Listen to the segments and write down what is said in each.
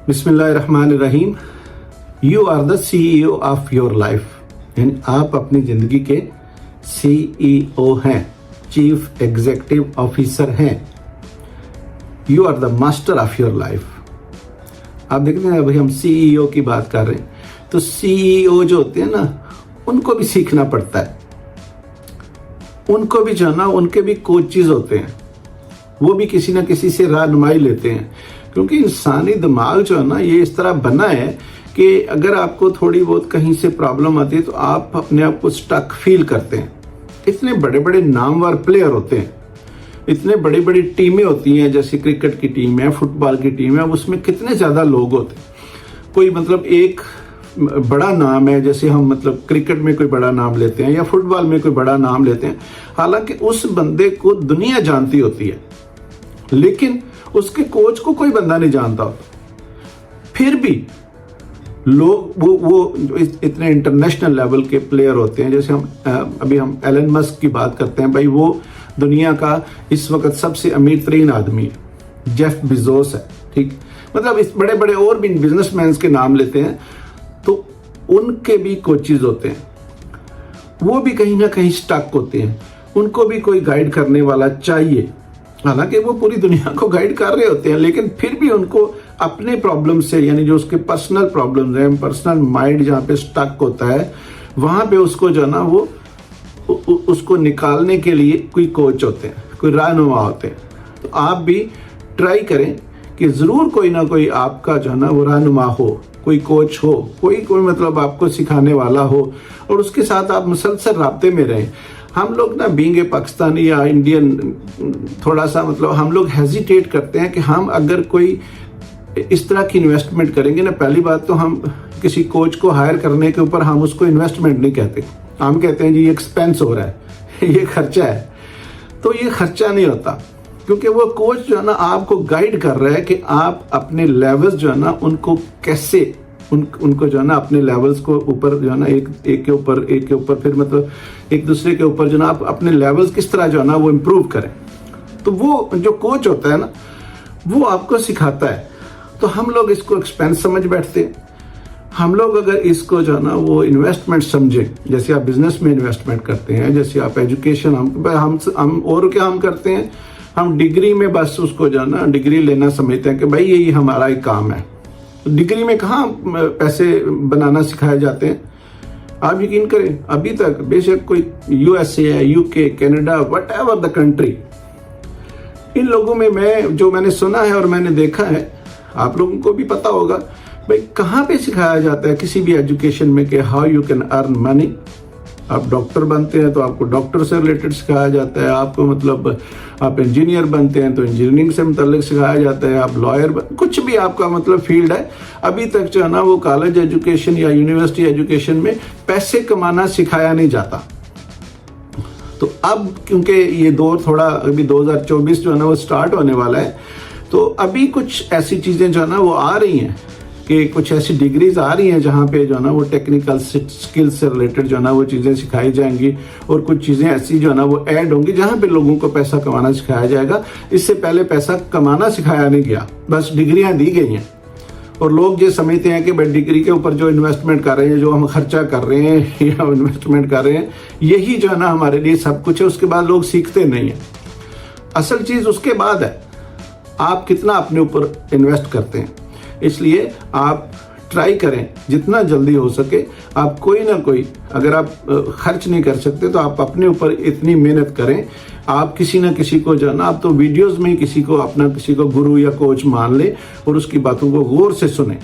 बिस्मिल्लाहिर्रहमानिर्रहीम। You are the CEO of your life, यानी आप अपनी जिंदगी के CEO हैं, चीफ एग्जीक्यूटिव ऑफिसर हैं। You are the master of your life. आप देखते हैं अभी हम CEO की बात कर रहे हैं, तो CEO जो होते हैं ना, उनको भी सीखना पड़ता है। उनको भी जो है ना, उनके भी कोचेज होते हैं, वो भी किसी ना किसी से रहनुमाई लेते हैं, क्योंकि इंसानी दिमाग जो है ना, ये इस तरह बना है कि अगर आपको थोड़ी बहुत कहीं से प्रॉब्लम आती है तो आप अपने आप को स्टक फील करते हैं। इतने बड़े बड़े नामवर प्लेयर होते हैं, इतने बड़ी बड़ी टीमें होती हैं, जैसे क्रिकेट की टीम है, फुटबॉल की टीम है, उसमें कितने ज्यादा लोग होते हैं। कोई मतलब एक बड़ा नाम है, जैसे हम मतलब क्रिकेट में कोई बड़ा नाम लेते हैं या फुटबॉल में कोई बड़ा नाम लेते हैं, हालांकि उस बंदे को दुनिया जानती होती है, लेकिन उसके कोच को कोई बंदा नहीं जानता होता। फिर भी लोग वो इतने इंटरनेशनल लेवल के प्लेयर होते हैं। जैसे हम एलन मस्क की बात करते हैं, भाई वो दुनिया का इस वक्त सबसे अमीर तरीन आदमी है, जेफ बेजोस है, ठीक। मतलब इस बड़े बड़े और भी बिजनेसमैन के नाम लेते हैं, तो उनके भी कोचेज होते हैं, वो भी कहीं ना कहीं स्टक होते हैं, उनको भी कोई गाइड करने वाला चाहिए। हालांकि वो पूरी दुनिया को गाइड कर रहे होते हैं, लेकिन फिर भी उनको अपने प्रॉब्लम से, यानी जो उसके पर्सनल प्रॉब्लम्स हैं, पर्सनल माइंड जहाँ पे स्टक होता है, वहां पे उसको जो है ना, वो उसको निकालने के लिए कोई कोच होते हैं, कोई रहनुमा होते हैं। तो आप भी ट्राई करें कि जरूर कोई ना कोई आपका जो है ना वो रहनुमा हो, कोई कोच हो, कोई मतलब आपको सिखाने वाला हो, और उसके साथ आप मुसलसल राब्ते में रहें। हम लोग ना बीइंग ए पाकिस्तानी या इंडियन, थोड़ा सा मतलब हम लोग हेजिटेट करते हैं कि हम अगर कोई इस तरह की इन्वेस्टमेंट करेंगे ना, पहली बात तो हम किसी कोच को हायर करने के ऊपर हम उसको इन्वेस्टमेंट नहीं कहते, हम कहते हैं जी ये एक्सपेंस हो रहा है, ये खर्चा है। तो ये खर्चा नहीं होता, क्योंकि वो कोच जो है ना आपको गाइड कर रहा है कि आप अपने लेवल्स जो है ना उनको कैसे उनको जो है ना अपने लेवल्स को ऊपर जो है ना एक के ऊपर फिर मतलब एक दूसरे के ऊपर जो है ना आप अपने लेवल्स किस तरह जो है ना वो इम्प्रूव करें। तो वो जो कोच होता है ना, वो आपको सिखाता है। तो हम लोग इसको एक्सपेंस समझ बैठते हैं। हम लोग अगर इसको जो है ना वो इन्वेस्टमेंट समझें, जैसे आप बिजनेस में इन्वेस्टमेंट करते हैं, जैसे आप एजुकेशन, हम और क्या हम करते हैं, हम डिग्री में बस उसको जो है ना डिग्री लेना समझते हैं कि भाई यही हमारा एक काम है। डिग्री में कहाँ पैसे बनाना सिखाए जाते हैं। आप यकीन करें, अभी तक बेशक कोई USA है, UK, Canada, whatever the country, इन लोगों में मैंने सुना है और मैंने देखा है, आप लोगों को भी पता होगा, भाई कहाँ पे सिखाया जाता है किसी भी एजुकेशन में कि how you can earn money. आप डॉक्टर बनते हैं तो आपको डॉक्टर से रिलेटेड सिखाया जाता है, आपको मतलब आप इंजीनियर बनते हैं तो इंजीनियरिंग से मुतल्लिक सिखाया जाता है, आप लॉयर, कुछ भी आपका मतलब फील्ड है, अभी तक जो है ना वो कॉलेज एजुकेशन या यूनिवर्सिटी एजुकेशन में पैसे कमाना सिखाया नहीं जाता। तो अब क्योंकि ये दौर थोड़ा अभी 2024 जो है ना वो स्टार्ट होने वाला है, तो अभी कुछ ऐसी चीजें जो है ना वो आ रही हैं कि कुछ ऐसी डिग्रीज आ रही हैं जहाँ पे जो है ना वो टेक्निकल स्किल से रिलेटेड जो है ना वो चीज़ें सिखाई जाएंगी, और कुछ चीज़ें ऐसी जो है ना वो ऐड होंगी जहाँ पे लोगों को पैसा कमाना सिखाया जाएगा। इससे पहले पैसा कमाना सिखाया नहीं गया, बस डिग्रियाँ दी गई हैं, और लोग ये समझते हैं कि भाई डिग्री के ऊपर जो इन्वेस्टमेंट कर रहे हैं, जो हम खर्चा कर रहे हैं या इन्वेस्टमेंट कर रहे हैं, यही जो है ना हमारे लिए सब कुछ है। उसके बाद लोग सीखते नहीं है। असल चीज़ उसके बाद है आप कितना अपने ऊपर इन्वेस्ट करते हैं। इसलिए आप ट्राई करें जितना जल्दी हो सके, आप कोई ना कोई, अगर आप खर्च नहीं कर सकते तो आप अपने ऊपर इतनी मेहनत करें, आप किसी ना किसी को जो है ना, आप तो वीडियोस में किसी को गुरु या कोच मान ले और उसकी बातों को गौर से सुने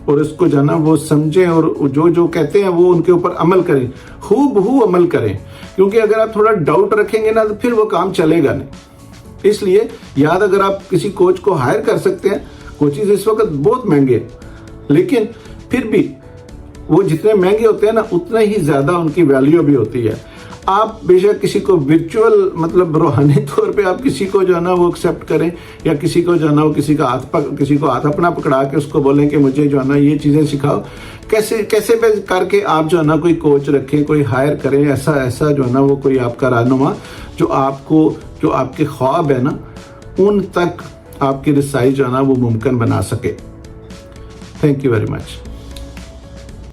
और उसको जो है ना वो समझें, और जो कहते हैं वो उनके ऊपर अमल करें, हूबहू अमल करें। क्योंकि अगर आप थोड़ा डाउट रखेंगे ना तो फिर वो काम चलेगा नहीं। इसलिए याद, अगर आप किसी कोच को हायर कर सकते हैं, कोचेज इस वक्त बहुत महंगे, लेकिन फिर भी वो जितने महंगे होते हैं ना उतना ही ज्यादा उनकी वैल्यू भी होती है। आप बेशक किसी को वर्चुअल मतलब रूहानी तौर पे आप किसी को जो है ना वो एक्सेप्ट करें, या किसी को जो है ना वो किसी को हाथ अपना पकड़ा के उसको बोलें कि मुझे जो है ना ये चीजें सिखाओ, कैसे पे करके आप जो है ना कोई कोच रखें, कोई हायर करें, ऐसा जो है ना वो कोई आपका रहनुमा जो आपके ख्वाब है ना उन तक आपकी रसाई जो है ना वो मुमकिन बना सके। Thank you very much.